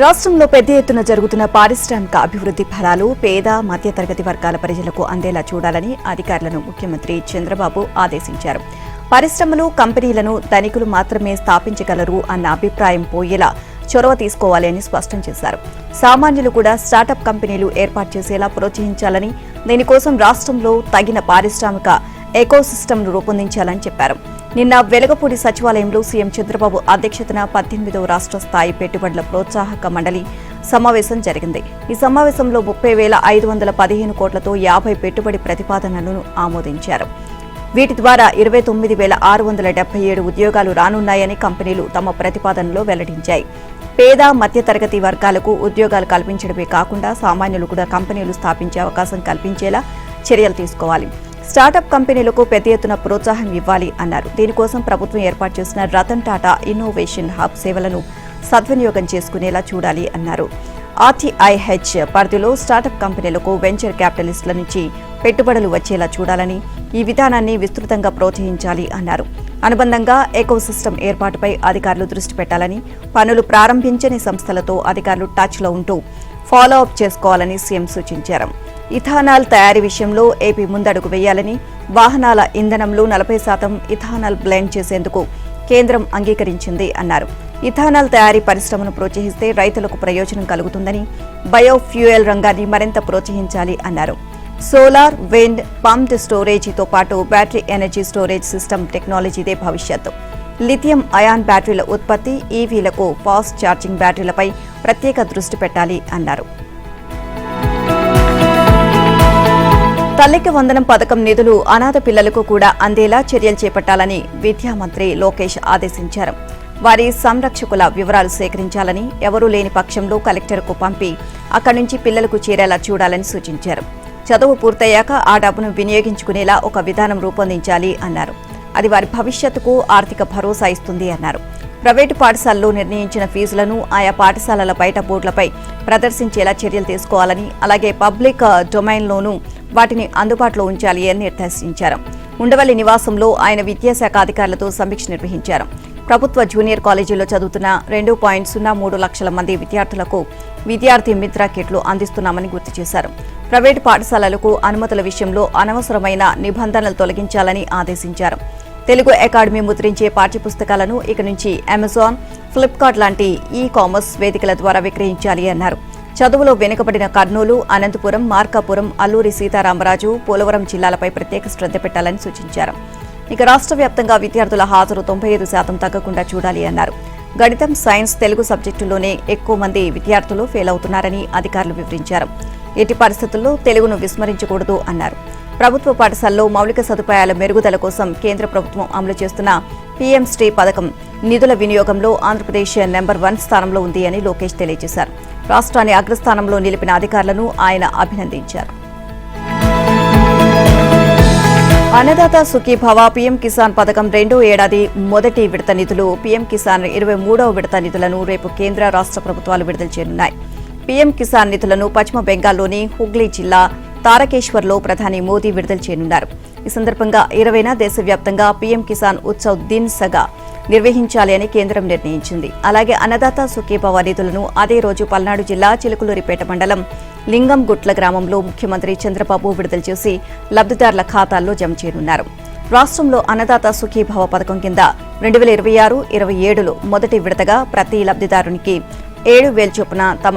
రాష్ట్రంలో పెద్ద ఎత్తున జరుగుతున్న పారిశ్రామిక అభివృద్ధి ఫలాలు పేద మధ్యతరగతి వర్గాల ప్రజలకు అందేలా చూడాలని అధికారులను ముఖ్యమంత్రి చంద్రబాబు ఆదేశించారు. పరిశ్రమలు, కంపెనీలను ధనికులు మాత్రమే స్థాపించగలరు అన్న అభిప్రాయం పోయేలా చొరవ తీసుకోవాలి అని స్పష్టం చేశారు. సామాన్యులు కూడా స్టార్టప్ కంపెనీలు ఏర్పాటు చేసేలా ప్రోత్సహించాలని, దీనికోసం రాష్ట్రంలో తగిన పారిశ్రామిక ఎకోసిస్టమ్ను రూపొందించాలని చెప్పారు. నిన్న వెలగపూడి సచివాలయంలో సీఎం చంద్రబాబు అధ్యక్షతన 18వ రాష్ట్ర స్థాయి పెట్టుబడుల ప్రోత్సాహక మండలి సమావేశం జరిగింది. ఈ సమావేశంలో 30,515 కోట్లతో 50 పెట్టుబడి ప్రతిపాదనలను ఆమోదించారు. వీటి ద్వారా 29,677 ఉద్యోగాలు రానున్నాయని కంపెనీలు తమ ప్రతిపాదనలో వెల్లడించాయి. పేద మధ్యతరగతి వర్గాలకు ఉద్యోగాలు కల్పించడమే కాకుండా సామాన్యులు కూడా కంపెనీలు స్థాపించే అవకాశం కల్పించేలా చర్యలు తీసుకోవాలి. స్టార్టప్ కంపెనీలకు పెద్ద ఎత్తున ప్రోత్సాహం ఇవ్వాలి అన్నారు. దీనికోసం ప్రభుత్వం ఏర్పాటు చేసిన రతన్ టాటా ఇన్నోవేషన్ హబ్ సేవలను సద్వినియోగం చేసుకునేలా చూడాలి అన్నారు. ఆర్టీఐహెచ్ పరిధిలో స్టార్టప్ కంపెనీలకు వెంచర్ క్యాపిటలిస్టుల నుంచి పెట్టుబడులు వచ్చేలా చూడాలని, ఈ విధానాన్ని విస్తృతంగా ప్రోత్సహించాలి అన్నారు. అనుబంధంగా ఎకోసిస్టమ్ ఏర్పాటుపై అధికారులు దృష్టి పెట్టాలని, పనులు ప్రారంభించని సంస్థలతో అధికారులు టచ్లో ఉంటూ ఫాలో అప్ చేసుకోవాలని సీఎం సూచించారు. ఇథానాల్ తయారీ విషయంలో ఏపీ ముందడుగు వేయాలని, వాహనాల ఇంధనంలో 40% ఇథానాల్ బ్లెండ్ చేసేందుకు కేంద్రం అంగీకరించింది అన్నారు. ఇథానాల్ తయారీ పరిశ్రమను ప్రోత్సహిస్తే రైతులకు ప్రయోజనం కలుగుతుందని, బయోఫ్యూయల్ రంగాన్ని మరింత ప్రోత్సహించాలి అన్నారు. సోలార్, విండ్, పంప్డ్ స్టోరేజీతో పాటు బ్యాటరీ ఎనర్జీ స్టోరేజ్ సిస్టమ్ టెక్నాలజీదే భవిష్యత్తు. లిథియం అయాన్ బ్యాటరీల ఉత్పత్తి, ఈవీలకు ఫాస్ట్ ఛార్జింగ్ బ్యాటరీలపై ప్రత్యేక దృష్టి పెట్టాలి అన్నారు. తల్లికి వందనం పథకం నిధులు అనాథ పిల్లలకు కూడా అందేలా చర్యలు చేపట్టాలని విద్యా మంత్రి లోకేష్ ఆదేశించారు. వారి సంరక్షకుల వివరాలు సేకరించాలని, ఎవరూ లేని పక్షంలో కలెక్టర్కు పంపి అక్కడి నుంచి పిల్లలకు చేరేలా చూడాలని సూచించారు. చదువు పూర్తయ్యాక ఆ డబ్బును వినియోగించుకునేలా ఒక విధానం రూపొందించాలి అన్నారు. అది వారి భవిష్యత్తుకు ఆర్థిక భరోసా ఇస్తుంది అన్నారు. ప్రైవేటు పాఠశాలల్లో నిర్ణయించిన ఫీజులను ఆయా పాఠశాలల బయట బోర్డులపై ప్రదర్శించేలా చర్యలు తీసుకోవాలని, అలాగే పబ్లిక్ డొమైన్లోనూ వాటిని అందుబాటులో ఉంచాలి అని నిర్దేశించారు. ఉండవల్లి నివాసంలో ఆయన విద్యాశాఖ అధికారులతో సమీక్ష నిర్వహించారు. ప్రభుత్వ జూనియర్ కాలేజీలో చదువుతున్న 2.03 లక్షల మంది విద్యార్థులకు విద్యార్థి మిత్ర కిట్లు అందిస్తున్నామని గుర్తు చేశారు. ప్రైవేటు పాఠశాలలకు అనుమతుల విషయంలో అనవసరమైన నిబంధనలు తొలగించాలని ఆదేశించారు. తెలుగు అకాడమీ ముద్రించే పాఠ్యపుస్తకాలను ఇక నుంచి అమెజాన్, ఫ్లిప్కార్ట్ లాంటి ఈ-కామర్స్ వేదికల ద్వారా విక్రయించాలి అన్నారు. చదువులో వెనుకబడిన కర్నూలు, అనంతపురం, మార్కాపురం, అల్లూరి సీతారామరాజు, పోలవరం జిల్లాలపై ప్రత్యేక శ్రద్ధ పెట్టాలని సూచించారు. ఇక రాష్ట్ర వ్యాప్తంగా విద్యార్థుల హాజరు 95% తగ్గకుండా చూడాలి అన్నారు. గణితం, సైన్స్, తెలుగు సబ్జెక్టుల్లోనే ఎక్కువ మంది విద్యార్థులు ఫెయిల్ అవుతున్నారని అధికారులు వివరించారు. ఎట్టి పరిస్థితుల్లో తెలుగును విస్మరించకూడదు అన్నారు. ప్రభుత్వ పాఠశాలలో మౌలిక సదుపాయాల మెరుగుదల కోసం కేంద్ర ప్రభుత్వం అమలు చేస్తున్న పీఎం శ్రీ పథకం నిధుల వినియోగంలో ఆంధ్రప్రదేశ్ నెంబర్ 1 స్థానంలో ఉంది అని లోకేష్ తెలియజేశారు. రాష్ట్రాన్ని అగ్రస్థానంలో నిలిపిన అధికారులను ఆయన అభినందించారు. అన్నదాత సుఖీభవ పీఎం కిసాన్ పథకం 2వ ఏడాది మొదటి విడత నిధులు, పీఎం కిసాన్ 23వ విడత నిధులను రేపు కేంద్ర రాష్ట్ర ప్రభుత్వాలు విడుదల చేయనున్నాయి. పీఎం కిసాన్ నిధులను పశ్చిమ బెంగాల్లోని హుగ్లీ జిల్లా తారకేశ్వర్లో ప్రధాని మోదీ విడుదల చేయనున్నారు. ఈ సందర్భంగా 20న దేశవ్యాప్తంగా పీఎం కిసాన్ ఉత్సవ్ దిన్ సగా నిర్వహించాలి అని కేంద్రం నిర్ణయించింది. అలాగే అన్నదాత సుఖీభవ నిధులను అదే రోజు పల్నాడు జిల్లా చిలుకలూరిపేట మండలం లింగంగుట్ల గ్రామంలో ముఖ్యమంత్రి చంద్రబాబు విడుదల చేసి లబ్ధిదారుల ఖాతాల్లో జమ చేయనున్నారు. రాష్ట్రంలో అన్నదాత సుఖీభవ పథకం కింద 2026-27లో మొదటి విడతగా ప్రతి లబ్ధిదారునికి 7,000 చొప్పున తమ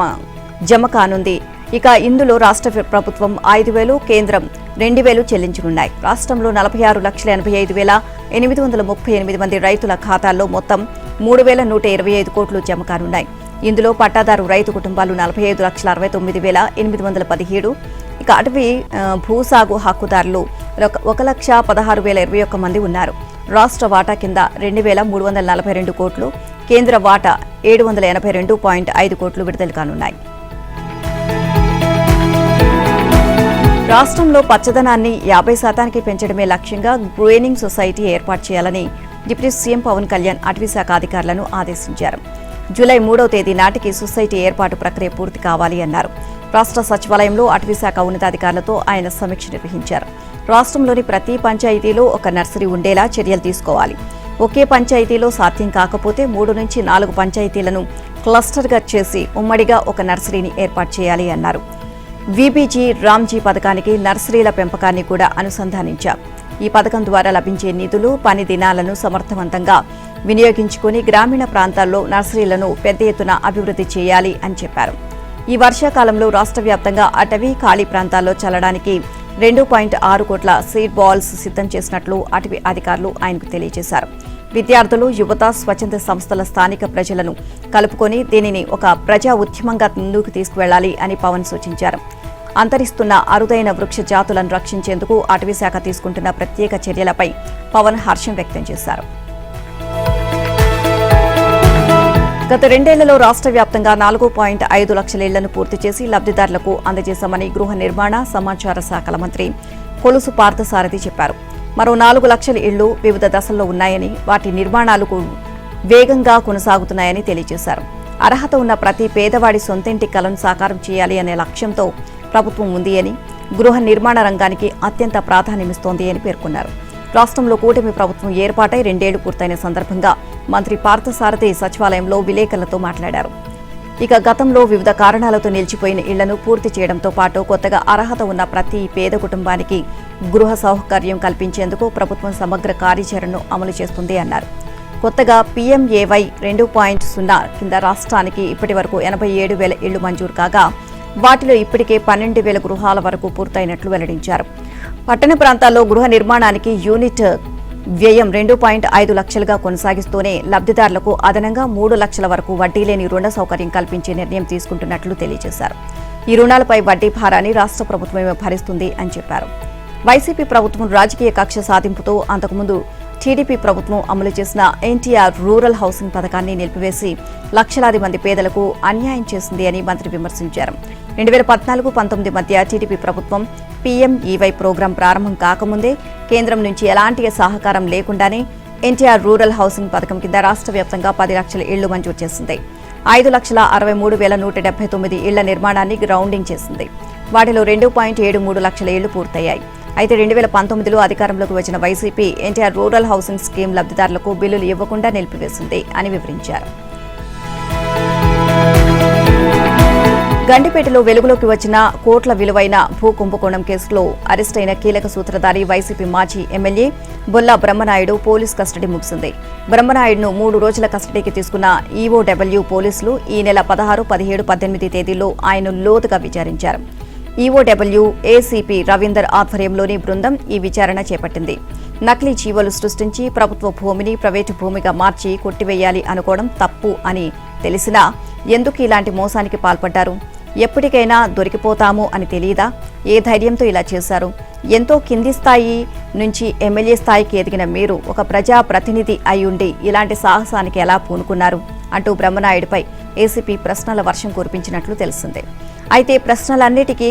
జమ కానుంది. ఇక ఇందులో రాష్ట్ర ప్రభుత్వం 5,000, కేంద్రం 2,000 చెల్లించనున్నాయి. రాష్ట్రంలో 46,85,838 మంది రైతుల ఖాతాల్లో మొత్తం 3,125 కోట్లు జమ కానున్నాయి. ఇందులో పట్టాదారు రైతు కుటుంబాలు 45,69,817, ఇక అటవీ భూసాగు హక్కుదారులు 1,16,021 మంది ఉన్నారు. రాష్ట్ర వాటా కింద 2,342 కోట్లు, కేంద్ర వాటా 782.5 కోట్లు విడుదల కానున్నాయి. రాష్ట్రంలో పచ్చదనాన్ని 50% పెంచడమే లక్ష్యంగా గ్రీనింగ్ సొసైటీ ఏర్పాటు చేయాలని డిప్యూటీ సీఎం పవన్ కళ్యాణ్ అటవీశాఖ అధికారులను ఆదేశించారు. జూలై 3వ తేదీ నాటికి సొసైటీ ఏర్పాటు ప్రక్రియ పూర్తి కావాలి అన్నారు. రాష్ట్ర సచివాలయంలో అటవీశాఖ ఉన్నతాధికారులతో ఆయన సమీక్ష నిర్వహించారు. రాష్ట్రంలోని ప్రతి పంచాయతీలో ఒక నర్సరీ ఉండేలా చర్యలు తీసుకోవాలి. ఒకే పంచాయతీలో సాధ్యం కాకపోతే 3 నుంచి 4 పంచాయతీలను క్లస్టర్గా చేసి ఉమ్మడిగా ఒక నర్సరీని ఏర్పాటు చేయాలి అన్నారు. వీబీజీ రామ్జీ పథకానికి నర్సరీల పెంపకాన్ని కూడా అనుసంధానించారు. ఈ పథకం ద్వారా లభించే నిధులు, పని దినాలను సమర్థవంతంగా వినియోగించుకుని గ్రామీణ ప్రాంతాల్లో నర్సరీలను పెద్ద ఎత్తున అభివృద్ధి చేయాలి అని చెప్పారు. ఈ వర్షాకాలంలో రాష్ట్ర వ్యాప్తంగా అటవీ, ఖాళీ ప్రాంతాల్లో చల్లడానికి 2.6 కోట్ల సీడ్ బాల్స్ సిద్ధం చేసినట్లు అటవీ అధికారులు ఆయనకు తెలియజేశారు. విద్యార్థులు, యువత, స్వచ్ఛంద సంస్థల, స్థానిక ప్రజలను కలుపుకొని దీనిని ఒక ప్రజా ఉద్యమంగా ముందుకు తీసుకువెళ్లాలి అని పవన్ సూచించారు. అంతరిస్తున్న అరుదైన వృక్ష జాతులను రక్షించేందుకు అటవీ శాఖ తీసుకుంటున్న ప్రత్యేక చర్యలపై పవన్ హర్షం వ్యక్తం చేశారు. గత 2 ఏళ్లలో రాష్ట్ర వ్యాప్తంగా 4.5 లక్షల ఇళ్లను పూర్తి చేసి లబ్దిదారులకు అందజేశామని గృహ నిర్మాణ, సమాచార శాఖల మంత్రి కొలుసు పార్థసారథి చెప్పారు. మరో 4 లక్షల ఇళ్లు వివిధ దశల్లో ఉన్నాయని, వాటి నిర్మాణాలు వేగంగా కొనసాగుతున్నాయని తెలియజేశారు. అర్హత ఉన్న ప్రతి పేదవాడి సొంతింటి కలను సాకారం చేయాలి అనే లక్ష్యంతో ప్రభుత్వం ఉంది అని, గృహ నిర్మాణ రంగానికి అత్యంత ప్రాధాన్యమిస్తోంది అని పేర్కొన్నారు. రాష్ట్రంలో కూటమి ప్రభుత్వం ఏర్పాటై 2 ఏళ్లు పూర్తయిన సందర్భంగా మంత్రి పార్థసారథి సచివాలయంలో విలేకరులతో మాట్లాడారు. ఇక గతంలో వివిధ కారణాలతో నిలిచిపోయిన ఇళ్లను పూర్తి చేయడంతో పాటు కొత్తగా అర్హత ఉన్న ప్రతి పేద కుటుంబానికి గృహ సౌకర్యం కల్పించేందుకు ప్రభుత్వం సమగ్ర కార్యాచరణను అమలు చేస్తుంది అన్నారు. కొత్తగా PMAY 2.0 కింద రాష్ట్రానికి ఇప్పటి వరకు 87,000 ఇళ్లు మంజూరు కాగా వాటిలో ఇప్పటికే 12,000 గృహాల వరకు పూర్తయినట్లు వెల్లడించారు. పట్టణ ప్రాంతాల్లో గృహ నిర్మాణానికి యూనిట్ వ్యయం 2.5 లక్షలుగా కొనసాగిస్తూనే లబ్దిదారులకు అదనంగా 3 లక్షల వరకు వడ్డీ లేని రుణ సౌకర్యం కల్పించే నిర్ణయం తీసుకుంటున్నట్లు తెలియజేశారు. ఈ రుణాలపై వడ్డీ భారాన్ని రాష్ట్ర ప్రభుత్వమే భరిస్తుంది అని చెప్పారు. వైసీపీ ప్రభుత్వం రాజకీయ కక్ష సాధింపుతో అంతకుముందు టీడీపీ ప్రభుత్వం అమలు చేసిన ఎన్టీఆర్ రూరల్ హౌసింగ్ పథకాన్ని నిలిపివేసి లక్షలాది మంది పేదలకు అన్యాయం చేసింది అని మంత్రి విమర్శించారు. 2014-19 మధ్య టీడీపీ ప్రభుత్వం PMEY ప్రోగ్రాం ప్రారంభం కాకముందే కేంద్రం నుంచి ఎలాంటి సహకారం లేకుండానే ఎన్టీఆర్ రూరల్ హౌసింగ్ పథకం కింద రాష్ట్ర వ్యాప్తంగా 10 లక్షల ఇళ్లు మంజూరు చేసింది. 5,63,179 ఇళ్ల నిర్మాణాన్ని గ్రౌండింగ్ చేసింది. వాటిలో 2.73 లక్షల ఇళ్లు పూర్తయ్యాయి. అయితే 2019లో అధికారంలోకి వచ్చిన YCP NTR rural housing scheme లబ్దిదారులకు బిల్లులు ఇవ్వకుండా నిలిపివేసింది అని వివరించారు. గండిపేటలో వెలుగులోకి వచ్చిన కోట్ల విలువైన భూ కుంభకోణం కేసులో అరెస్టైన కీలక సూత్రధారి వైసీపీ మాజీ MLA Bolla Brahmanaidu police custody ముగిసింది. బ్రహ్మనాయుడును 3 రోజుల కస్టడీకి తీసుకున్న EOW పోలీసులు ఈ నెల 16, 17, 18 తేదీల్లో ఆయన్ను లోతుగా విచారించారు. EOW ACP రవీందర్ ఆధ్వర్యంలోని బృందం ఈ విచారణ చేపట్టింది. నకిలీ జీవోలు సృష్టించి ప్రభుత్వ భూమిని ప్రైవేటు భూమిగా మార్చి కొట్టివేయాలి అనుకోవడం తప్పు అని తెలిసినా ఎందుకు ఇలాంటి మోసానికి పాల్పడ్డారు? ఎప్పటికైనా దొరికిపోతాము అని తెలియదా? ఏ ధైర్యంతో ఇలా చేశారు? ఎంతో కింది స్థాయి నుంచి ఎమ్మెల్యే స్థాయికి ఎదిగిన మీరు ఒక ప్రజా ప్రతినిధి అయ్యుండి ఇలాంటి సాహసానికి ఎలా పూనుకున్నారు అంటూ బ్రహ్మనాయుడిపై ఏసీపీ ప్రశ్నల వర్షం కురిపించినట్లు తెలిసిందే. అయితే ప్రశ్నలన్నిటికీ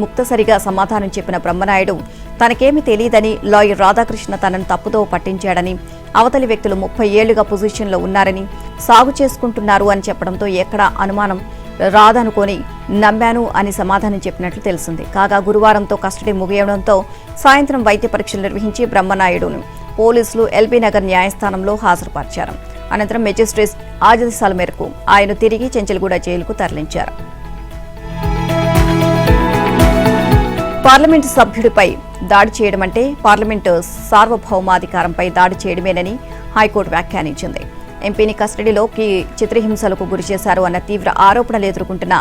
ముక్తసరిగా సమాధానం చెప్పిన బ్రహ్మనాయుడు తనకేమీ తెలియదని, లాయర్ రాధాకృష్ణ తనను తప్పుదో పట్టించాడని, అవతలి వ్యక్తులు 30 ఏళ్లుగా పొజిషన్లో ఉన్నారని, సాగు చేసుకుంటున్నారు అని చెప్పడంతో ఎక్కడా అనుమానం రాదనుకొని నమ్మాను అని సమాధానం చెప్పినట్లు తెలిసింది. కాగా గురువారంతో కస్టడీ ముగియడంతో సాయంత్రం వైద్య పరీక్షలు నిర్వహించి బ్రహ్మనాయుడును పోలీసులు ఎల్బీ నగర్ న్యాయస్థానంలో హాజరుపరిచారు. అనంతరం మెజిస్ట్రేట్ ఆదేశాల మేరకు ఆయన తిరిగి చెంచల్గూడ జైలుకు తరలించారు. పార్లమెంటు సభ్యుడిపై దాడి చేయడం అంటే పార్లమెంటు సార్వభౌమాధికారంపై దాడి చేయడమేనని హైకోర్టు వ్యాఖ్యానించింది. ఎంపీని కస్టడీలోకి చిత్రహింసలకు గురిచేశారు అన్న తీవ్ర ఆరోపణలు ఎదుర్కొంటున్న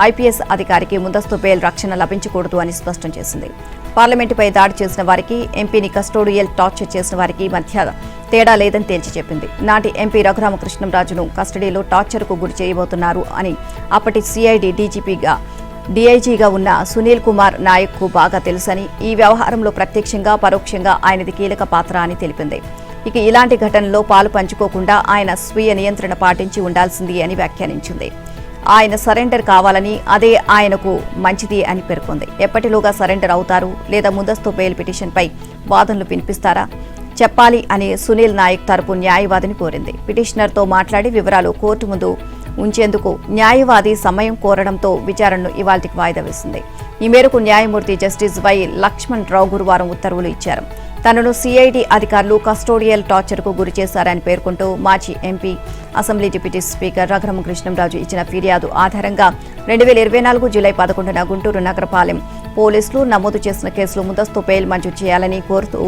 ఐపీఎస్ అధికారికి ముందస్తు బెయిల్ రక్షణ లభించకూడదు అని స్పష్టం చేసింది. పార్లమెంటుపై దాడి చేసిన వారికి, ఎంపీని కస్టోడియల్ టార్చర్ చేసిన వారికి మధ్య తేడా లేదని తేల్చి చెప్పింది. నాటి ఎంపీ రఘురామకృష్ణంరాజును కస్టడీలో టార్చర్కు గురి చేయబోతున్నారు అని అప్పటి సిఐడి డీఐజీగా ఉన్న సునీల్ కుమార్ నాయక్కు బాగా తెలుసని, ఈ వ్యవహారంలో ప్రత్యక్షంగా పరోక్షంగా ఆయనది కీలక పాత్ర అని తెలిపింది. ఇక ఇలాంటి ఘటనలో పాలు పంచుకోకుండా ఆయన స్వీయ నియంత్రణ పాటించి ఉండాల్సింది అని వ్యాఖ్యానించింది. ఆయన సరెండర్ కావాలని, అదే ఆయనకు మంచిది అని పేర్కొంది. ఎప్పటిలోగా సరెండర్ అవుతారు లేదా ముందస్తు బెయిల్ పిటిషన్పై వాదనలు వినిపిస్తారా చెప్పాలి అని సునీల్ నాయక్ తరపు న్యాయవాదిని కోరింది. పిటిషనర్తో మాట్లాడి వివరాలు కోర్టు ముందు ఉంచేందుకు న్యాయవాది సమయం కోరడంతో విచారణను ఇవాల్టికి వాయిదా వేసింది. ఈ మేరకు న్యాయమూర్తి జస్టిస్ వై లక్ష్మణ్ రావు గురువారం ఉత్తర్వులు ఇచ్చారు. తనను సిఐడి అధికారులు కస్టోడియల్ టార్చర్కు గురి చేశారని పేర్కొంటూ మాజీ MP assembly deputy speaker Raghurama Krishnam Raju ఇచ్చిన ఫిర్యాదు ఆధారంగా 2024 జూలై 11న గుంటూరు నగరపాలెం పోలీసులు నమోదు చేసిన కేసులో ముందస్తు బెయిల్ మంజూరు చేయాలని కోరుతూ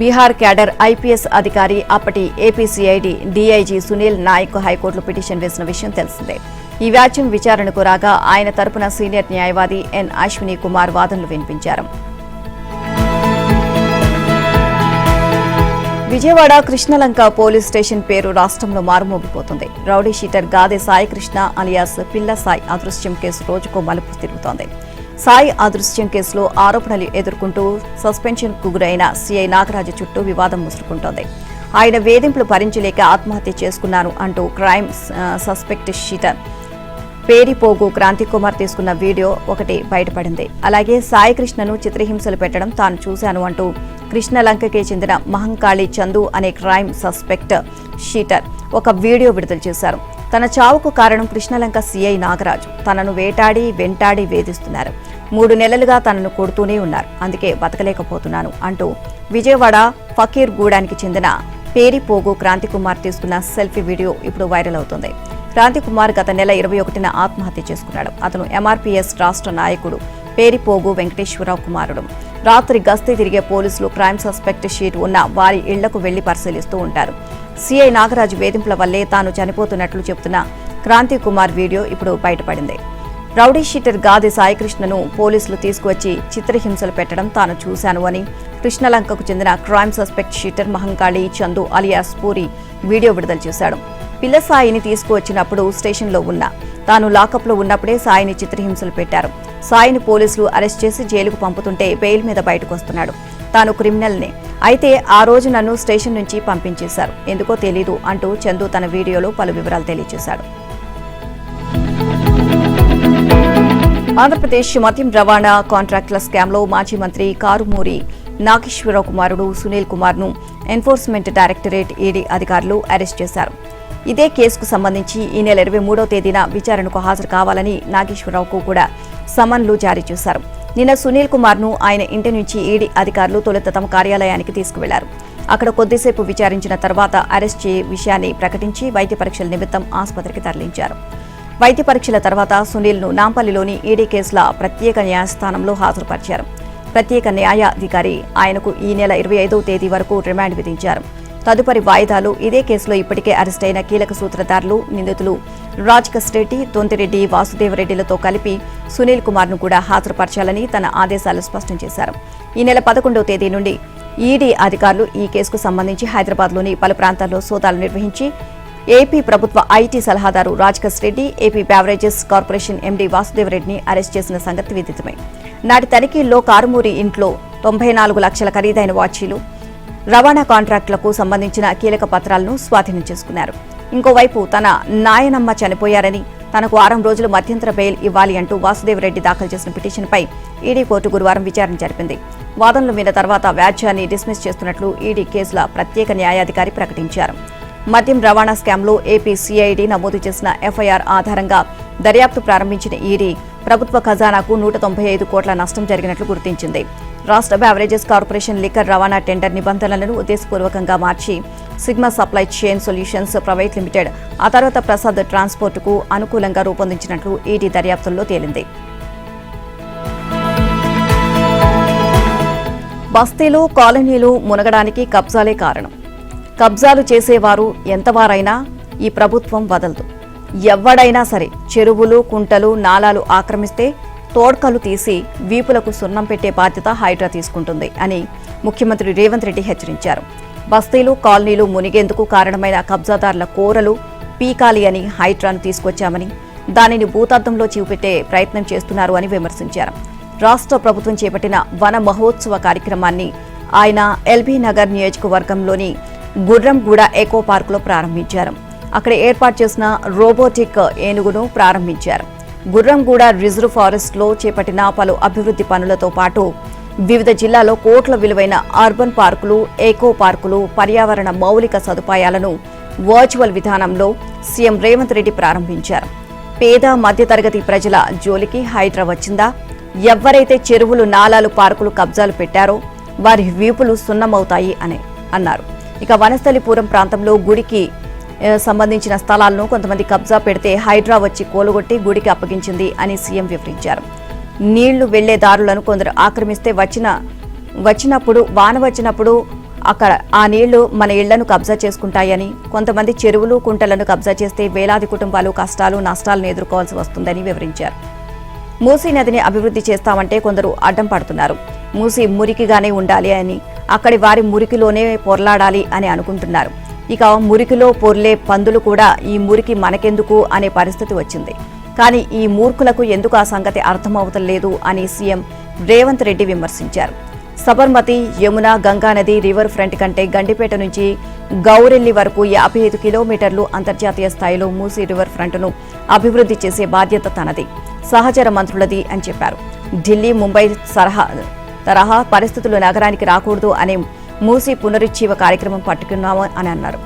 బీహార్ క్యాడర్ ఐపీఎస్ అధికారి అప్పటి ఏపీసీఐడి డీఐజీ సునీల్ నాయక్ హైకోర్టులో పిటిషన్ వేసిన విషయం తెలిసిందే. ఈ వ్యాజ్యం విచారణకు రాగా ఆయన తరపున సీనియర్ న్యాయవాది ఎన్ అశ్విని కుమార్ వాదనలు వినిపించారు. విజయవాడ కృష్ణలంక పోలీస్ స్టేషన్ పేరు రాష్ట్రంలో మారుమోగిపోతుంది. రౌడీ షీటర్ గాదె సాయికృష్ణ అలియాస్ పిల్ల సాయి అదృశ్యం కేసు రోజుకో మలుపు తిరుగుతోంది. సాయి అదృశ్యం కేసులో ఆరోపణలు ఎదుర్కొంటూ సస్పెన్షన్కు గురైన సీఐ నాగరాజు చుట్టూ వివాదం ముసురుకుంటోంది. ఆయన వేధింపులు భరించలేక ఆత్మహత్య చేసుకున్నాను అంటూ క్రైమ్ సస్పెక్ట్ షీటర్ పేరిపోగు క్రాంతికుమార్ తీసుకున్న వీడియో ఒకటి బయటపడింది. అలాగే సాయికృష్ణను చిత్రహింసలు పెట్టడం తాను చూశాను అంటూ కృష్ణలంకకే చెందిన మహంకాళి చందు అనే క్రైమ్ సస్పెక్ట్ షీటర్ ఒక వీడియో విడుదల చేశారు. తన చావుకు కారణం కృష్ణలంక సీఐ నాగరాజు. తనను వెంటాడి వేధిస్తున్నారు. 3 నెలలుగా తనను కొడుతూనే ఉన్నారు. అందుకే బతకలేకపోతున్నాను అంటూ విజయవాడ ఫకీర్ గూడానికి చెందిన పేరిపోగు క్రాంతికుమార్ తీసుకున్న సెల్ఫీ వీడియో ఇప్పుడు వైరల్ అవుతుంది. క్రాంతికుమార్ గత నెల 21న ఆత్మహత్య చేసుకున్నాడు. అతను ఎంఆర్పీఎస్ రాష్ట్ర నాయకుడు పేరిపోగు వెంకటేశ్వరరావు కుమారుడు. రాత్రి గస్తీ తిరిగే పోలీసులు క్రైమ్ సస్పెక్ట్ షీట్ ఉన్న వారి ఇళ్లకు వెళ్లి పరిశీలిస్తూ ఉంటారు. సీఐ నాగరాజు వేధింపుల వల్లే తాను చనిపోతున్నట్లు చెబుతున్న క్రాంతికుమార్ వీడియో ఇప్పుడు బయటపడింది. రౌడీ షీటర్ గాది సాయికృష్ణను పోలీసులు తీసుకువచ్చి చిత్రహింసలు పెట్టడం తాను చూశాను అని కృష్ణలంకకు చెందిన crime suspect sheeter Mahankali Chandu alias puri video విడుదల చేశాడు. పిల్ల సాయిని తీసుకువచ్చినప్పుడు స్టేషన్లో ఉన్నా తాను లాకప్లో ఉన్నప్పుడే సాయిని చిత్రహింసలు పెట్టారు. సాయిని పోలీసులు అరెస్ట్ చేసి జైలుకు పంపుతుంటే బెయిల్ మీద బయటకు వస్తున్నాడు. తాను క్రిమినల్నే, అయితే ఆ రోజు నన్ను స్టేషన్ నుంచి పంపించేశారు, ఎందుకో తెలీదు అంటూ చందు తన వీడియోలో పలు వివరాలు తెలియజేశాడు. ఆంధ్రప్రదేశ్ మద్యం రవాణా కాంట్రాక్టుల స్కామ్లో మాజీ మంత్రి కారుమూరి నాగేశ్వరరావు కుమారుడు సునీల్ కుమార్ను ఎన్ఫోర్స్మెంట్ డైరెక్టరేట్ ఈడీ అధికారులు అరెస్ట్ చేశారు. ఇదే కేసుకు సంబంధించి ఈ నెల 23వ తేదీన విచారణకు హాజరు కావాలని నాగేశ్వరరావుకు కూడా సమన్లు జారీ చేశారు. నిన్న సునీల్ కుమార్ను ఆయన ఇంటి నుంచి ఈడీ అధికారులు తొలుత తమ కార్యాలయానికి తీసుకువెళ్లారు. అక్కడ కొద్దిసేపు విచారించిన తర్వాత అరెస్ట్ చే విషయాన్ని ప్రకటించి వైద్య పరీక్షల నిమిత్తం ఆసుపత్రికి తరలించారు. వైద్య పరీక్షల తర్వాత సునీల్ను నాంపల్లిలోని ఈడీ కేసుల ప్రత్యేక న్యాయస్థానంలో హాజరుపరిచారు. ప్రత్యేక న్యాయాధికారి ఆయనకు ఈ నెల 25వ తేదీ వరకు రిమాండ్ విధించారు. తదుపరి వాయిదాలు ఇదే కేసులో ఇప్పటికే అరెస్టైన కీలక సూత్రధారులు నిందితులు రాజకస్ రెడ్డి, తొంతిరెడ్డి, వాసుదేవరెడ్డిలతో కలిపి సునీల్ కుమార్ను కూడా హాజరుపరచాలని తన ఆదేశాలు స్పష్టం చేశారు. ఈ నెల 11వ తేదీ నుండి ఈడీ అధికారులు ఈ కేసుకు సంబంధించి హైదరాబాద్లోని పలు ప్రాంతాల్లో సోదాలు నిర్వహించి ఏపీ ప్రభుత్వ ఐటీ సలహాదారు Rajkas Reddy, AP beverages corporation MD వాసుదేవరెడ్డిని అరెస్ట్ చేసిన సంగతి విదితమే. నాటి తనిఖీల్లో కారుమూరి ఇంట్లో 94 లక్షల ఖరీదైన వాచీలు, రవాణా కాంట్రాక్టులకు సంబంధించిన కీలక పత్రాలను స్వాధీనం చేసుకున్నారు. ఇంకోవైపు తన నాయనమ్మ చనిపోయారని తనకు 6 రోజులు మధ్యంతర బెయిల్ ఇవ్వాలి అంటూ వాసుదేవరెడ్డి దాఖలు చేసిన పిటిషన్పై ఈడీ కోర్టు గురువారం విచారణ జరిపింది. వాదనలు విన్న తర్వాత వ్యాజ్యాన్ని డిస్మిస్ చేస్తున్నట్లు ఈడీ కేసుల ప్రత్యేక న్యాయాధికారి ప్రకటించారు. మద్యం రవాణా స్కామ్లో ఏపీ సీఐడీ నమోదు చేసిన ఎఫ్ఐఆర్ ఆధారంగా దర్యాప్తు ప్రారంభించిన ఈడీ ప్రభుత్వ ఖజానాకు 195 కోట్ల నష్టం జరిగినట్లు గుర్తించింది. రాష్ట్ర బ్యావరేజెస్ కార్పొరేషన్ లిక్కర్ రవాణా టెండర్ నిబంధనలను ఉద్దేశపూర్వకంగా మార్చి Sigma supply chain solutions private limited, ఆ తర్వాత ప్రసాద్ ట్రాన్స్పోర్టుకు అనుకూలంగా రూపొందించినట్లు ఈడీ దర్యాప్తుల్లో తేలింది. బస్తీలు, కాలనీలు మునగడానికి కబ్జాలే కారణం. కబ్జాలు చేసేవారు ఎంతవారైనా ఈ ప్రభుత్వం వదలదు. ఎవ్వడైనా సరే చెరువులు, కుంటలు, నాలాలు ఆక్రమిస్తే తోడ్కలు తీసి వీపులకు సున్నం పెట్టే బాధ్యత హైడ్రా తీసుకుంటుంది అని ముఖ్యమంత్రి రేవంత్ రెడ్డి హెచ్చరించారు. బస్తీలు, కాలనీలు మునిగేందుకు కారణమైన కబ్జాదారుల కోరలు పీకాలి అని హైడ్రాను తీసుకొచ్చామని, దానిని భూతార్థంలో చూపెట్టే ప్రయత్నం చేస్తున్నారు అని విమర్శించారు. రాష్ట్ర ప్రభుత్వం చేపట్టిన వన మహోత్సవ కార్యక్రమాన్ని ఆయన ఎల్బీ నగర్ నియోజకవర్గంలోని గుర్రంగూడ ఎకో పార్కులో ప్రారంభించారు. అక్కడ ఏర్పాటు చేసిన రోబోటిక్ ఏనుగును ప్రారంభించారు. గుర్రంగూడ రిజర్వ్ ఫారెస్ట్ లో చేపట్టిన పలు అభివృద్ధి పనులతో పాటు వివిధ జిల్లాల్లో కోట్ల విలువైన అర్బన్ పార్కులు, ఎకో పార్కులు, పర్యావరణ మౌలిక సదుపాయాలను వర్చువల్ విధానంలో సీఎం రేవంత్ రెడ్డి ప్రారంభించారు. పేద మధ్యతరగతి ప్రజల జోలికి హైడ్రా వచ్చిందా? ఎవరైతే చెరువులు, నాలాలు, పార్కులు కబ్జాలు పెట్టారో వారి వీపులు సున్నమవుతాయి అని అన్నారు. ఇక వనస్థలిపురం ప్రాంతంలో గుడికి సంబంధించిన స్థలాలను కొంతమంది కబ్జా పెడితే హైడ్రా వచ్చి కూలగొట్టి గుడికి అప్పగించింది అని సీఎం వివరించారు. నీళ్లు వెళ్లే దారులను కొందరు ఆక్రమిస్తే వాన వచ్చినప్పుడు అక్కడ ఆ నీళ్లు మన ఇళ్లను కబ్జా చేసుకుంటాయని, కొంతమంది చెరువులు కుంటలను కబ్జా చేస్తే వేలాది కుటుంబాలు కష్టాలు నష్టాలను ఎదుర్కోవాల్సి వస్తుందని వివరించారు. మూసీ నదిని అభివృద్ధి చేస్తామంటే కొందరు అడ్డం పడుతున్నారు. మూసీ మురికిగానే ఉండాలి అని, అక్కడి వారి మురికిలోనే పొర్లాడాలి అని అనుకుంటున్నారు. ఇక మురికిలో పొర్లే పందులు కూడా ఈ మురికి మనకెందుకు అనే పరిస్థితి వచ్చింది. కానీ ఈ మూర్ఖులకు ఎందుకు ఆ సంగతి అర్థమవుతలేదు అని సీఎం రేవంత్ రెడ్డి విమర్శించారు. సబర్మతి, యమున, గంగానది రివర్ ఫ్రంట్ కంటే గండిపేట నుంచి గౌరెల్లి వరకు 55 కిలోమీటర్లు అంతర్జాతీయ స్థాయిలో మూసీ రివర్ ఫ్రంట్ను అభివృద్ధి చేసే బాధ్యత తనది, సహచర మంత్రులది అని చెప్పారు. ఢిల్లీ, ముంబై తరహా పరిస్థితులు నగరానికి రాకూడదు అనే మూసీ పునరుజ్జీవ కార్యక్రమం పట్టుకున్నాము అని అన్నారు.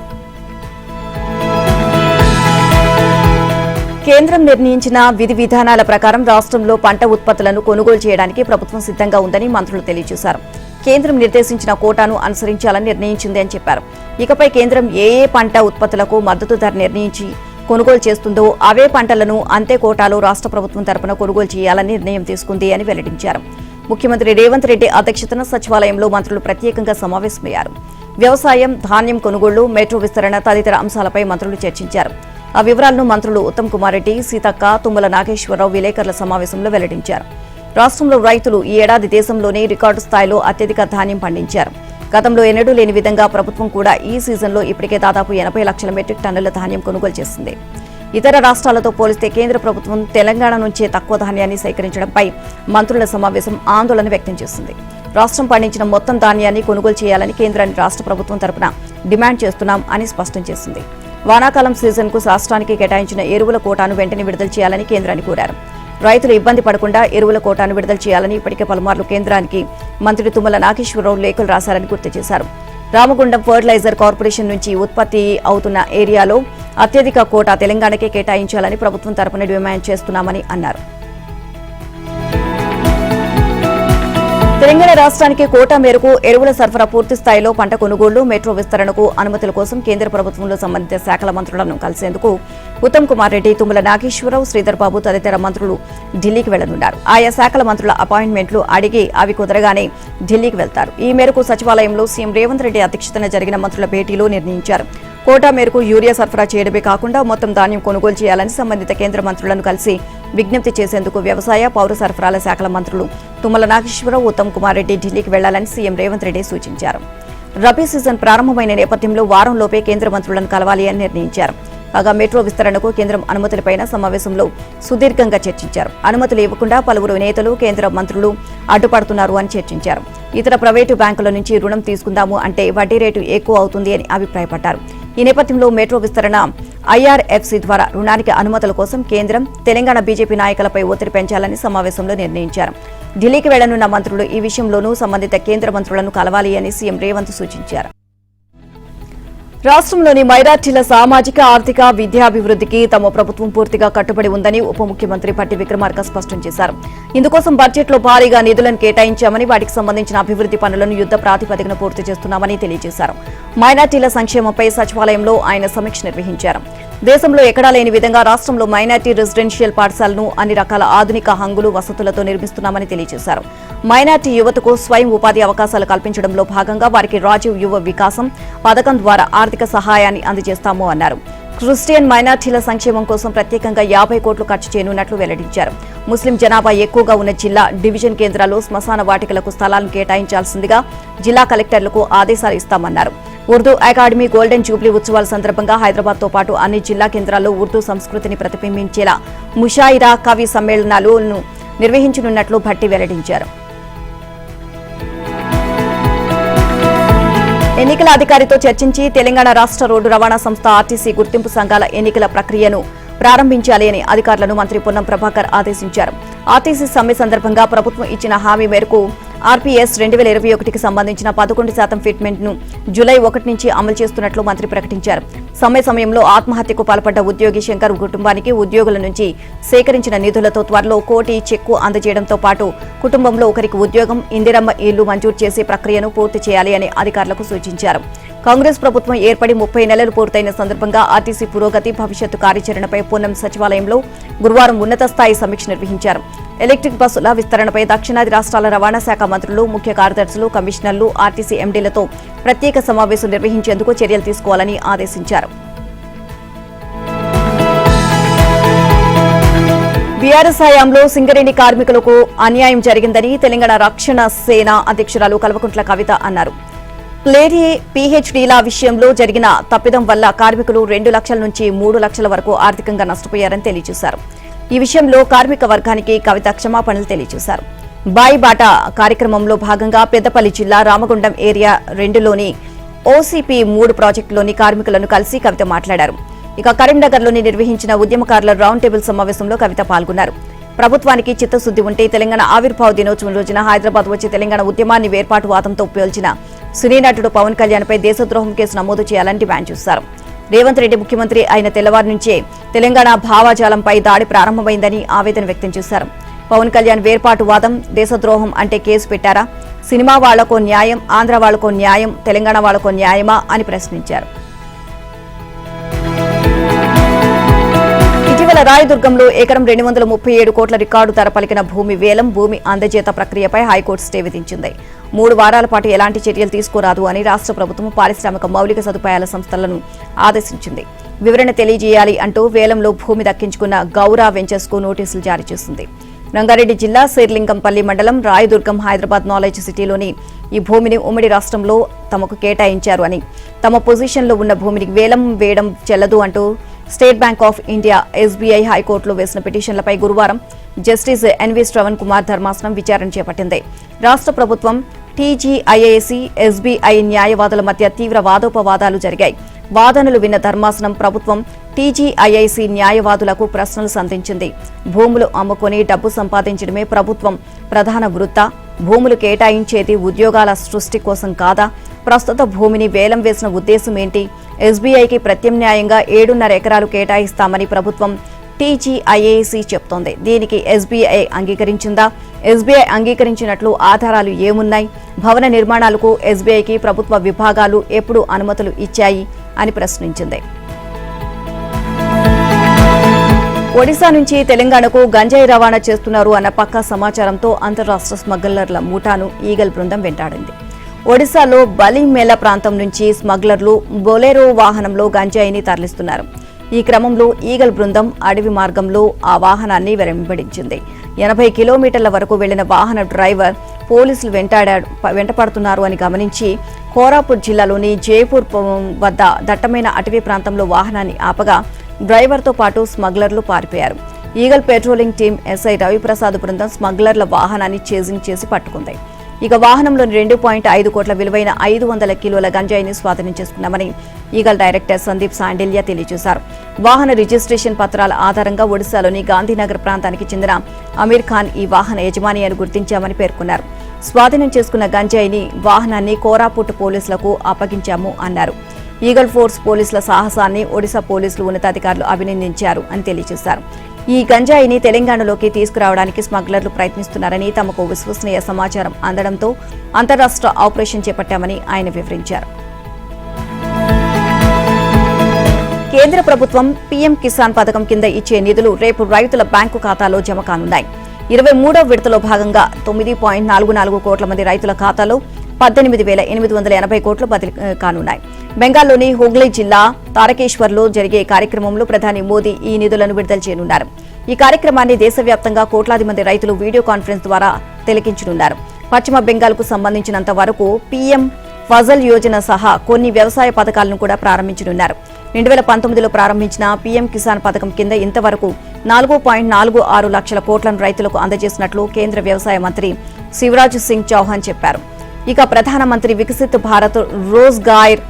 కేంద్రం నిర్ణయించిన విధి విధానాల ప్రకారం రాష్ట్రంలో పంట ఉత్పత్తులను కొనుగోలు చేయడానికి ప్రభుత్వం సిద్ధంగా ఉందని మంత్రులు తెలియజేశారు. కేంద్రం నిర్దేశించిన కోటాను అనుసరించాలని నిర్ణయించింది అని చెప్పారు. ఇకపై కేంద్రం ఏ పంట ఉత్పత్తులకు మద్దతు ధర నిర్ణయించి కొనుగోలు చేస్తుందో అవే పంటలను అంతే కోటాలో రాష్ట్ర ప్రభుత్వం తరపున కొనుగోలు చేయాలని నిర్ణయం తీసుకుంది అని వెల్లడించారు. ముఖ్యమంత్రి రేవంత్ రెడ్డి అధ్యక్షతన సచివాలయంలో మంత్రులు ప్రత్యేకంగా సమావేశమయ్యారు. వ్యవసాయం, ధాన్యం కొనుగోళ్లు, మెట్రో విస్తరణ తదితర అంశాలపై మంత్రులు చర్చించారు. ఆ వివరాలను మంత్రులు ఉత్తమ్ కుమార్ రెడ్డి, సీతక్క, తుమ్మల నాగేశ్వరరావు విలేకరుల సమావేశంలో వెల్లడించారు. రాష్ట్రంలో రైతులు ఈ ఏడాది దేశంలోనే రికార్డు స్థాయిలో అత్యధిక ధాన్యం పండించారు. గతంలో ఎన్నడూ లేని విధంగా ప్రభుత్వం కూడా ఈ సీజన్లో ఇప్పటికే దాదాపు 80 లక్షల మెట్రిక్ టన్నుల ధాన్యం కొనుగోలు చేసింది. ఇతర రాష్ట్రాలతో పోలిస్తే కేంద్ర ప్రభుత్వం తెలంగాణ నుంచే తక్కువ ధాన్యాన్ని సేకరించడంపై మంత్రుల సమావేశం ఆందోళన వ్యక్తం చేసింది. రాష్ట్రం పండించిన మొత్తం ధాన్యాన్ని కొనుగోలు చేయాలని కేంద్రాన్ని రాష్ట్ర ప్రభుత్వం తరపున డిమాండ్ చేస్తున్నాం అని స్పష్టం చేసింది. వానాకాలం సీజన్కు రాష్ట్రానికి కేటాయించిన ఎరువుల కోటాను వెంటనే విడుదల చేయాలని కేంద్రాన్ని కోరారు. రైతులు ఇబ్బంది పడకుండా ఎరువుల కోటాను విడుదల చేయాలని ఇప్పటికే పలుమార్లు కేంద్రానికి మంత్రి తుమ్మల నాగేశ్వరరావు లేఖలు రాశారని గుర్తు చేశారు. రామగుండం ఫర్టిలైజర్ కార్పొరేషన్ నుంచి ఉత్పత్తి అవుతున్న ఏరియాలో అత్యధిక కోటా తెలంగాణకే కేటాయించాలని ప్రభుత్వం తరపున డిమాండ్ చేస్తున్నామని అన్నారు. తెలంగాణ రాష్ట్రానికి కోటా మేరకు ఎరువుల సరఫరా పూర్తి స్థాయిలో పంట కొనుగోళ్లు, మెట్రో విస్తరణకు అనుమతుల కోసం కేంద్ర ప్రభుత్వంలో సంబంధిత శాఖల మంత్రులను కలిసేందుకు ఉత్తమ్ కుమార్ రెడ్డి, తుమ్మల నాగేశ్వరరావు, శ్రీధర్ బాబు తదితర మంత్రులు ఢిల్లీకి వెళ్లనున్నారు. ఆయా శాఖల మంత్రుల అపాయింట్మెంట్లు అడిగి అవి కుదరగానే ఢిల్లీకి వెళ్తారు. ఈ మేరకు సచివాలయంలో సీఎం రేవంత్ రెడ్డి అధ్యక్షతన జరిగిన మంత్రుల భేటీలో నిర్ణయించారు. కోటా మేరకు యూరియా సరఫరా చేయడమే కాకుండా మొత్తం ధాన్యం కొనుగోలు చేయాలని సంబంధిత కేంద్ర మంత్రులను కలిసి విజ్ఞప్తి చేసేందుకు వ్యవసాయ, పౌర సరఫరాల శాఖల మంత్రులు తుమ్మల నాగేశ్వరరావు, ఉత్తమ్ కుమార్ రెడ్డి ఢిల్లీకి వెళ్లాలని సీఎం రేవంత్ రెడ్డి సూచించారు. రబీ సీజన్ ప్రారంభమైన నేపథ్యంలో వారంలోపే కేంద్ర మంత్రులను కలవాలి అని నిర్ణయించారు. కాగా మెట్రో విస్తరణకు కేంద్రం అనుమతులపై సమావేశంలో సుదీర్ఘంగా చర్చించారు. అనుమతులు ఇవ్వకుండా పలువురు నేతలు, కేంద్ర మంత్రులు అడ్డుపడుతున్నారు అని చర్చించారు. ఇతర ప్రైవేటు బ్యాంకుల నుంచి రుణం తీసుకుందాము అంటే వడ్డీ రేటు ఎక్కువ అవుతుంది అని అభిప్రాయపడ్డారు. ఈ నేపథ్యంలో మెట్రో విస్తరణ ఐఆర్ఎఫ్సి ద్వారా రుణానికి అనుమతుల కోసం కేంద్రం, తెలంగాణ బీజేపీ నాయకులపై ఒత్తిడి పెంచాలని సమావేశంలో నిర్ణయించారు. ఢిల్లీకి వెళ్లనున్న మంత్రులు ఈ విషయంలోనూ సంబంధిత కేంద్ర మంత్రులను కలవాలి అని సీఎం రేవంత్ సూచించారు. రాష్ట్రంలోని మైనార్టీల సామాజిక, ఆర్థిక, విద్యాభివృద్ధికి తమ ప్రభుత్వం పూర్తిగా కట్టుబడి ఉందని ఉప ముఖ్యమంత్రి పట్టి విక్రమార్క స్పష్టం చేశారు. ఇందుకోసం బడ్జెట్లో భారీగా నిధులను కేటాయించామని, వాటికి సంబంధించిన అభివృద్ధి పనులను యుద్ధ ప్రాతిపదికన పూర్తి చేస్తున్నామని తెలియజేశారు. మైనార్టీల సంక్షేమంపై సచివాలయంలో ఆయన సమీక్ష నిర్వహించారు. దేశంలో ఎక్కడా లేని విధంగా రాష్ట్రంలో మైనార్టీ రెసిడెన్షియల్ పాఠశాలను అన్ని రకాల ఆధునిక హంగులు, వసతులతో నిర్మిస్తున్నామని తెలియజేశారు. మైనార్టీ యువతకు స్వయం ఉపాధి అవకాశాలు కల్పించడంలో భాగంగా వారికి రాజీవ్ యువ వికాసం పథకం ద్వారా ఆర్థిక సహాయాన్ని అందజేస్తాము అన్నారు. క్రిస్టియన్ మైనార్టీల సంక్షేమం కోసం ప్రత్యేకంగా 50 కోట్లు ఖర్చు చేయనున్నట్లు వెల్లడించారు. ముస్లిం జనాభా ఎక్కువగా ఉన్న జిల్లా, డివిజన్ కేంద్రాల్లో శ్మశాన వాటికలకు స్థలాలను కేటాయించాల్సిందిగా జిల్లా కలెక్టర్లకు ఆదేశాలు ఇస్తామన్నారు. ఉర్దూ అకాడమీ గోల్డెన్ జూబ్లీ ఉత్సవాల సందర్భంగా హైదరాబాద్తో పాటు అన్ని జిల్లా కేంద్రాల్లో ఉర్దూ సంస్కృతిని ప్రతిబింబించేలా ముషాయిరా, కవి సమ్మేళనాలను నిర్వహించనున్నట్లు భట్టి వెల్లడించారు. ఎన్నికల అధికారితో చర్చించి తెలంగాణ రాష్ట్ర రోడ్డు రవాణా సంస్థ ఆర్టీసీ గుర్తింపు సంఘాల ఎన్నికల ప్రక్రియను ప్రారంభించాలి అని అధికారులను మంత్రి పొన్నం ప్రభాకర్ ఆదేశించారు. ఆర్టీసీ సమ్మె సందర్భంగా ప్రభుత్వం ఇచ్చిన హామీ మేరకు ఆర్పీఎస్ 2021కి సంబంధించిన 11% ఫిట్మెంట్ ను జూలై 1 నుంచి అమలు చేస్తున్నట్లు మంత్రి ప్రకటించారు. సమయంలో ఆత్మహత్యకు పాల్పడ్డ ఉద్యోగి శంకర్ కుటుంబానికి ఉద్యోగుల నుంచి సేకరించిన నిధులతో త్వరలో 1 కోటి చెక్కు అందజేయడంతో పాటు కుటుంబంలో ఒకరికి ఉద్యోగం, ఇందిరమ్మ ఇళ్లు మంజూరు చేసే ప్రక్రియను పూర్తి చేయాలి అని అధికారులకు సూచించారు. కాంగ్రెస్ ప్రభుత్వం ఏర్పడి 30 నెలలు పూర్తయిన సందర్భంగా ఆర్టీసీ పురోగతి, భవిష్యత్తు కార్యాచరణపై పూనం సచివాలయంలో గురువారం ఉన్నత స్థాయి సమీక్ష నిర్వహించారు. ఎలక్ట్రిక్ బస్సుల విస్తరణపై దక్షిణాది రాష్ట్రాల రవాణా శాఖ మంత్రులు, ముఖ్య కార్యదర్శులు, కమిషనర్లు, ఆర్టీసీ ఎండీలతో ప్రత్యేక సమావేశం నిర్వహించేందుకు చర్యలు తీసుకోవాలని ఆదేశించారు. బీఆర్ఎస్ హయాంలో సింగరేణి కార్మికులకు అన్యాయం జరిగిందని తెలంగాణ రక్షణ సేన అధ్యక్షురాలు కల్వకుంట్ల కవిత అన్నారు. ప్లేరీ పీహెచ్డీల విషయంలో జరిగిన తప్పిదం వల్ల కార్మికులు 2 లక్షల నుంచి 3 లక్షల వరకు ఆర్థికంగా నష్టపోయారని తెలియజేశారు. ఈ విషయంలో కార్మిక వర్గానికి కవిత క్షమాపణలు తెలియజేశారు. బాయి బాట కార్యక్రమంలో భాగంగా పెద్దపల్లి జిల్లా రామగుండం ఏరియా 2లోని ఓసీపీ 3 ప్రాజెక్టులోని కార్మికులను కలిసి కవిత మాట్లాడారు. ఇక కరీంనగర్లోని నిర్వహించిన ఉద్యమకారుల రౌండ్ టేబుల్ సమావేశంలో కవిత పాల్గొన్నారు. ప్రభుత్వానికి చిత్తశుద్ది ఉంటే తెలంగాణ ఆవిర్భావ దినోత్సవం రోజున హైదరాబాద్ వచ్చి తెలంగాణ ఉద్యమాన్ని వేర్పాటువాదంతో పేల్చిన సినీ నటుడు పవన్ కళ్యాణ్ పై దేశద్రోహం కేసు నమోదు చేయాలని డిమాండ్ చేశారు. రేవంత్ రెడ్డి ముఖ్యమంత్రి అయిన తెల్లవారు నుంచే తెలంగాణ భావజాలంపై దాడి ప్రారంభమైందని ఆవేదన వ్యక్తం చేశారు. పవన్ కళ్యాణ్ వేర్పాటువాదం, దేశద్రోహం అంటే కేసు పెట్టారా? సినిమా వాళ్లకో న్యాయం, ఆంధ్ర వాళ్లకో న్యాయం, తెలంగాణ వాళ్లకో న్యాయమా అని ప్రశ్నించారు. ఇటీవల రాయదుర్గంలో ఎకరం 237 కోట్ల రికార్డు ధర పలికిన భూమి వేలం, భూమి అందజేత ప్రక్రియపై హైకోర్టు స్టే విధించింది. 3 వారాల పాటు ఎలాంటి చర్యలు తీసుకోరాదు అని రాష్ట్ర ప్రభుత్వం పారిశ్రామిక మౌలిక సదుపాయాల సంస్థలను ఆదేశించింది. వివరణ తెలియజేయాలి అంటూ వేలంలో భూమి దక్కించుకున్న గౌరా వెంచర్స్ కు నోటీసులు జారీ చేసింది. రంగారెడ్డి జిల్లా శేర్లింగంపల్లి మండలం రాయదుర్గం హైదరాబాద్ నాలెడ్జ్ సిటీలోని ఈ భూమిని ఉమ్మడి రాష్ట్రంలో తమకు కేటాయించారు అని, తమ పొజిషన్లో ఉన్న భూమిని వేలం వేయడం చెల్లదు అంటూ state bank of India, SBI హైకోర్టులో వేసిన పిటిషన్లపై గురువారం జస్టిస్ ఎన్వి శ్రవణ్ కుమార్ ధర్మాసనం విచారణ చేపట్టింది. రాష్ట్ర ప్రభుత్వం, టీజీఐఏసీ, ఎస్బీఐ న్యాయవాదుల మధ్య తీవ్ర వాదోపవాదాలు జరిగాయి. వాదనలు విన్న ధర్మాసనం ప్రభుత్వం, టీజీఐఐసీ న్యాయవాదులకు ప్రశ్నలు సంధించింది. భూములు అమ్ముకొని డబ్బు సంపాదించడమే ప్రభుత్వం ప్రధాన వృత్తా? భూములు కేటాయించేది ఉద్యోగాల సృష్టి కోసం కాదా? ప్రస్తుత భూమిని వేలం వేసిన ఉద్దేశం ఏంటి? ఎస్బీఐకి ప్రత్యామ్నాయంగా 7.5 ఎకరాలు కేటాయిస్తామని ప్రభుత్వం టీజీఐఏసీ చెప్తోంది. దీనికి ఎస్బీఐ అంగీకరించిందా? ఎస్బీఐ అంగీకరించినట్లు ఆధారాలు ఏమున్నాయి? భవన నిర్మాణాలకు ఎస్బీఐకి ప్రభుత్వ విభాగాలు ఎప్పుడు అనుమతులు ఇచ్చాయి అని ప్రశ్నించింది. ఒడిశా నుంచి తెలంగాణకు గంజాయి రవాణా చేస్తున్నారు అన్న పక్కా సమాచారంతో అంతర్రాష్ట్ర స్మగ్లర్ల ముఠాను ఈగల్ బృందం వెంటాడింది. ఒడిశాలో బలిమేల ప్రాంతం నుంచి స్మగ్లర్లు బొలెరో వాహనంలో గంజాయిని తరలిస్తున్నారు. ఈ క్రమంలో ఈగల్ బృందం అడవి మార్గంలో ఆ వాహనాన్ని వెంబడించింది. 80 కిలోమీటర్ల వరకు వెళ్లిన వాహన డ్రైవర్ పోలీసులు వెంటపడుతున్నారు అని గమనించి కోరాపుట్ జిల్లాలోని జైపూర్ వద్ద దట్టమైన అటవీ ప్రాంతంలో వాహనాన్ని ఆపగా డ్రైవర్తో పాటు స్మగ్లర్లు పారిపోయారు. Eagle patrolling team SI Ravi Prasad బృందం స్మగ్లర్ల వాహనాన్ని చేజింగ్ చేసి పట్టుకుంది. ఇక వాహనంలోని 2.5 కోట్ల విలువైన 500 కిలోల గంజాయిని స్వాధీనం చేసుకున్నామని ఈగల్ డైరెక్టర్ సందీప్ సాండిల్య తెలియజేశారు. వాహన రిజిస్ట్రేషన్ పత్రాల ఆధారంగా ఒడిశాలోని గాంధీనగర్ ప్రాంతానికి చెందిన అమీర్ ఖాన్ ఈ వాహన యజమాని అని గుర్తించామని పేర్కొన్నారు. స్వాధీనం చేసుకున్న గంజాయిని వాహనాన్ని కోరాపుట్ పోలీసులకు అప్పగించాము అన్నారు. ఈగల్ ఫోర్స్ పోలీసుల సాహసాన్ని ఒడిశా పోలీసులు ఉన్నతాధికారులు అభినందించారు అని తెలియజేశారు. ఈ గంజాయిని తెలంగాణలోకి తీసుకురావడానికి స్మగ్లర్లు ప్రయత్నిస్తున్నారని, తమకు విశ్వసనీయ సమాచారం అందడంతో అంతర్రాష్ట్ర ఆపరేషన్ చేపట్టామని ఆయన వివరించారు. కేంద్ర ప్రభుత్వం పీఎం కిసాన్ పథకం కింద ఇచ్చే నిధులు రేపు రైతుల బ్యాంకు ఖాతాలో జమ కానున్నాయి. 23వ విడతలో భాగంగా 9.44 కోట్ల మంది రైతుల ఖాతాలో 18,880 కోట్లు బదిలీ కానున్నాయి. బెంగాల్లోని హుగ్లీ జిల్లా తారకేశ్వర్లో జరిగే కార్యక్రమంలో ప్రధాని మోదీ ఈ నిధులను విడుదల చేయనున్నారు. ఈ కార్యక్రమాన్ని దేశవ్యాప్తంగా కోట్లాది మంది రైతులు వీడియో కాన్ఫరెన్స్ ద్వారా తిలకించనున్నారు. పశ్చిమ బెంగాల్కు సంబంధించినంత వరకు పీఎం ఫజల్ యోజన సహా కొన్ని వ్యవసాయ పథకాలను కూడా ప్రారంభించనున్నారు. 2019లో ప్రారంభించిన పీఎం కిసాన్ పథకం కింద ఇంతవరకు 4.46 లక్షల కోట్లను రైతులకు అందజేసినట్లు కేంద్ర వ్యవసాయ మంత్రి శివరాజ్ సింగ్ చౌహాన్ చెప్పారు. ఇక ప్రధానమంత్రి వికసిత్ భారత్ రోజ్గార్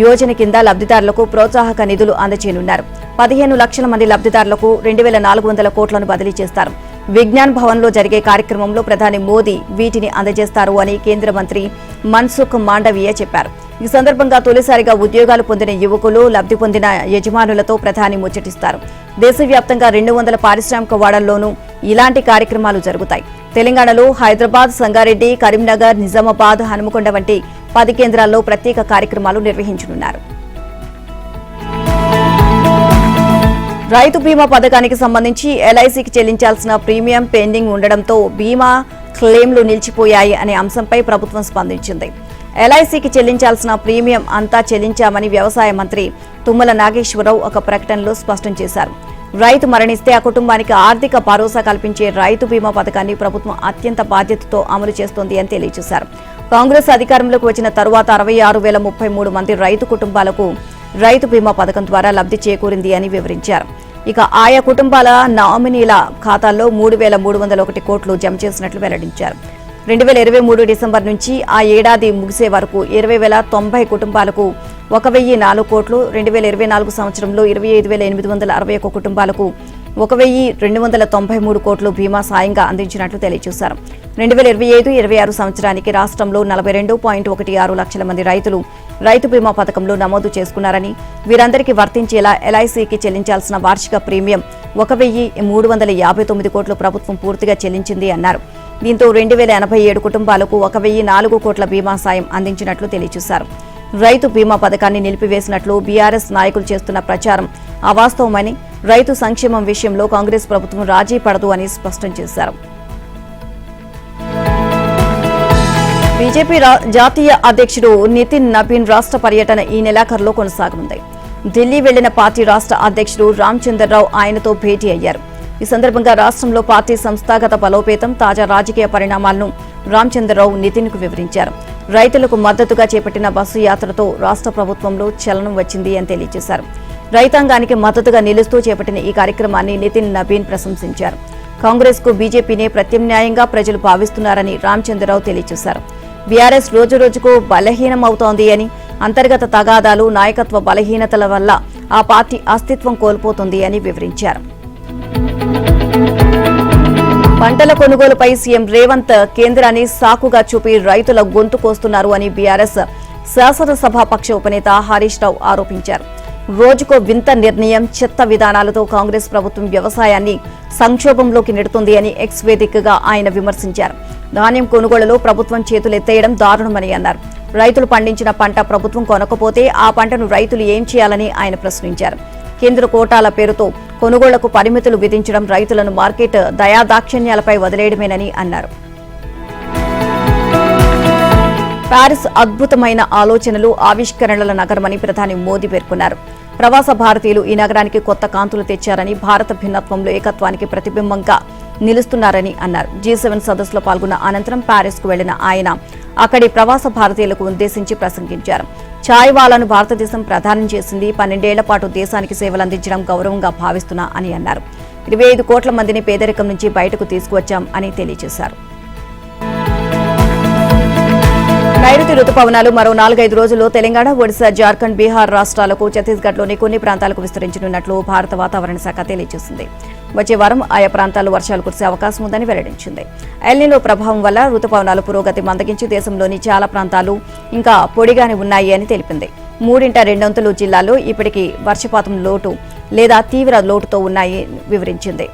యోజన కింద లబ్ధిదారులకు ప్రోత్సాహక నిధులు అందజేయనున్నారు. 15 లక్షల మంది లబ్ధిదారులకు 2,400 కోట్లను బదిలీ చేస్తారు. విజ్ఞాన్ భవన్లో జరిగే కార్యక్రమంలో ప్రధాని మోదీ వీటిని అందజేస్తారు అని కేంద్ర మంత్రి మన్సుఖ్ మాండవీయ చెప్పారు. ఈ సందర్భంగా తొలిసారిగా ఉద్యోగాలు పొందిన యువకులు, లబ్ధి పొందిన యజమానులతో ప్రధాని ముచ్చటిస్తారు. దేశవ్యాప్తంగా 200 పారిశ్రామిక వాడల్లోనూ ఇలాంటి కార్యక్రమాలు జరుగుతాయి. తెలంగాణలో హైదరాబాద్, సంగారెడ్డి, కరీంనగర్, నిజామాబాద్, హనుమకొండ వంటి 10 కేంద్రాల్లో ప్రత్యేక కార్యక్రమాలు నిర్వహించనున్నారు. రైతు బీమా పథకానికి సంబంధించి ఎల్ఐసికి చెల్లించాల్సిన ప్రీమియం పెండింగ్ ఉండడంతో బీమా క్లెయిమ్లు నిలిచిపోయాయి అనే అంశంపై ప్రభుత్వం స్పందించింది. ఎల్ఐసికి చెల్లించాల్సిన ప్రీమియం అంతా చెల్లించామని వ్యవసాయ మంత్రి తుమ్మల నాగేశ్వరరావు ఒక ప్రకటనలో స్పష్టం చేశారు. రైతు మరణిస్తే ఆ కుటుంబానికి ఆర్థిక భరోసా కల్పించే రైతు బీమా పథకాన్ని ప్రభుత్వం అత్యంత బాధ్యతతో అమలు చేస్తోంది అని తెలియజేశారు. కాంగ్రెస్ అధికారంలోకి వచ్చిన తరువాత 66,033 మంది రైతు కుటుంబాలకు రైతు బీమా పథకం ద్వారా లబ్ధి చేకూరింది అని వివరించారు. ఇక ఆయా కుటుంబాల నామినీల ఖాతాల్లో 3,301 కోట్లు జమ చేసినట్లు వెల్లడించారు. 2023 డిసెంబర్ నుంచి ఆ ఏడాది ముగిసే వరకు 20,090 కుటుంబాలకు 1,004 కోట్లు, 2024 సంవత్సరంలో 25,861 కుటుంబాలకు 1,293 కోట్లు బీమా సాయంగా అందించినట్లు తెలియజేశారు. 2025-26 సంవత్సరానికి రాష్ట్రంలో 42.16 లక్షల మంది రైతులు రైతు బీమా పథకంలో నమోదు చేసుకున్నారని, వీరందరికీ వర్తించేలా ఎల్ఐసికి చెల్లించాల్సిన వార్షిక ప్రీమియం 1,359 కోట్లు ప్రభుత్వం పూర్తిగా చెల్లించింది అన్నారు. దీంతో 2,087 కుటుంబాలకు 1,004 కోట్ల బీమా సాయం అందించినట్లు తెలియజేశారు. రైతు బీమా పథకాన్ని నిలిపివేసినట్లు బీఆర్ఎస్ నాయకులు చేస్తున్న ప్రచారం అవాస్తవమని, రైతు సంక్షేమం విషయంలో కాంగ్రెస్ ప్రభుత్వం రాజీ పడదు అని స్పష్టం చేశారు. బీజేపీ జాతీయ అధ్యక్షుడు నితిన్ నబీన్ రాష్ట్ర పర్యటన ఈ నెలాఖరులో కొనసాగనుంది. ఢిల్లీ వెళ్లిన పార్టీ రాష్ట్ర అధ్యక్షుడు రామచంద్రరావు ఆయనతో భేటీ అయ్యారు. ఈ సందర్భంగా రాష్ట్రంలో పార్టీ సంస్థాగత బలోపేతం, తాజా రాజకీయ పరిణామాలను రామచంద్రరావు నితిన్ కు వివరించారు. రైతులకు మద్దతుగా చేపట్టిన బస్సు యాత్రతో రాష్ట్ర ప్రభుత్వంలో చలనం వచ్చింది అని తెలియజేశారు. రైతాంగానికి మద్దతుగా నిలుస్తూ చేపట్టిన ఈ కార్యక్రమాన్ని నితిన్ నబీన్ ప్రశంసించారు. కాంగ్రెస్ కు బీజేపీనే ప్రత్యామ్నాయంగా ప్రజలు భావిస్తున్నారని రామచంద్రరావు తెలియజేశారు. బీఆర్ఎస్ రోజురోజుకు బలహీనమవుతోంది అని, అంతర్గత తగాదాలు, నాయకత్వ బలహీనతల వల్ల ఆ పార్టీ అస్తిత్వం కోల్పోతుంది అని వివరించారు. పంటల కొనుగోలుపై సీఎం రేవంత్ కేంద్రాన్ని సాకుగా చూపి రైతుల గొంతు కోస్తున్నారు అని బీఆర్ఎస్ శాసనసభాపక్ష ఉపనేత హరీష్ రావు ఆరోపించారు. రోజుకో వింత నిర్ణయం, చెత్త విధానాలతో కాంగ్రెస్ ప్రభుత్వం వ్యవసాయాన్ని సంక్షోభంలోకి నెడుతుంది అని ఎక్స్ వేదికగా ఆయన విమర్శించారు. ధాన్యం కొనుగోలులో ప్రభుత్వం చేతులెత్తేయడం దారుణమని అన్నారు. రైతులు పండించిన పంట ప్రభుత్వం కొనకపోతే ఆ పంటను రైతులు ఏం చేయాలని ఆయన ప్రశ్నించారు. కేంద్ర కోటాల పేరుతో కొనుగోళ్లకు పరిమితులు విధించడం రైతులను మార్కెట్ దయాదాక్షిణ్యాలపై వదిలేయడమేనని అన్నారు. పారిస్ అద్భుతమైన ఆలోచనలు, ఆవిష్కరణల నగరమని ప్రధాని మోదీ పేర్కొన్నారు. ప్రవాస భారతీయులు ఈ నగరానికి కొత్త కాంతులు తెచ్చారని, భారత భిన్నత్వంలో ఏకత్వానికి ప్రతిబింబంగా నిలుస్తున్నారని అన్నారు. G7 సదస్సులో పాల్గొన్న అనంతరం పారిస్ కు వెళ్లిన ఆయన అక్కడి ప్రవాస భారతీయులకు ఉద్దేశించి ప్రసంగించారు. ఛాయ్ వాలాను భారతదేశం ప్రదానం చేసింది. 12 ఏళ్ల పాటు దేశానికి సేవలందించడం గౌరవంగా భావిస్తున్నా అని అన్నారు. 25 కోట్ల మందిని పేదరికం నుంచి బయటకు తీసుకువచ్చాం అని తెలియజేశారు. నైరుతి రుతుపవనాలు మరో 4-5 రోజుల్లో తెలంగాణ, ఒడిశా, జార్ఖండ్, బీహార్ రాష్ట్రాలకు, ఛత్తీస్గఢ్లోని కొన్ని ప్రాంతాలకు విస్తరించనున్నట్లు భారత వాతావరణ శాఖ తెలియజేసింది. వచ్చే వారం ఆయా ప్రాంతాల్లో వర్షాలు కురిసే అవకాశం ఉందని వెల్లడించింది. ఎల్నినో ప్రభావం వల్ల రుతుపవనాలు పురోగతి మందగించి దేశంలోని చాలా ప్రాంతాలు ఇంకా పొడిగానే ఉన్నాయి అని తెలిపింది. 3/2 జిల్లాల్లో ఇప్పటికీ వర్షపాతం లోటు లేదా తీవ్ర లోటుతో ఉన్నాయి వివరించింది.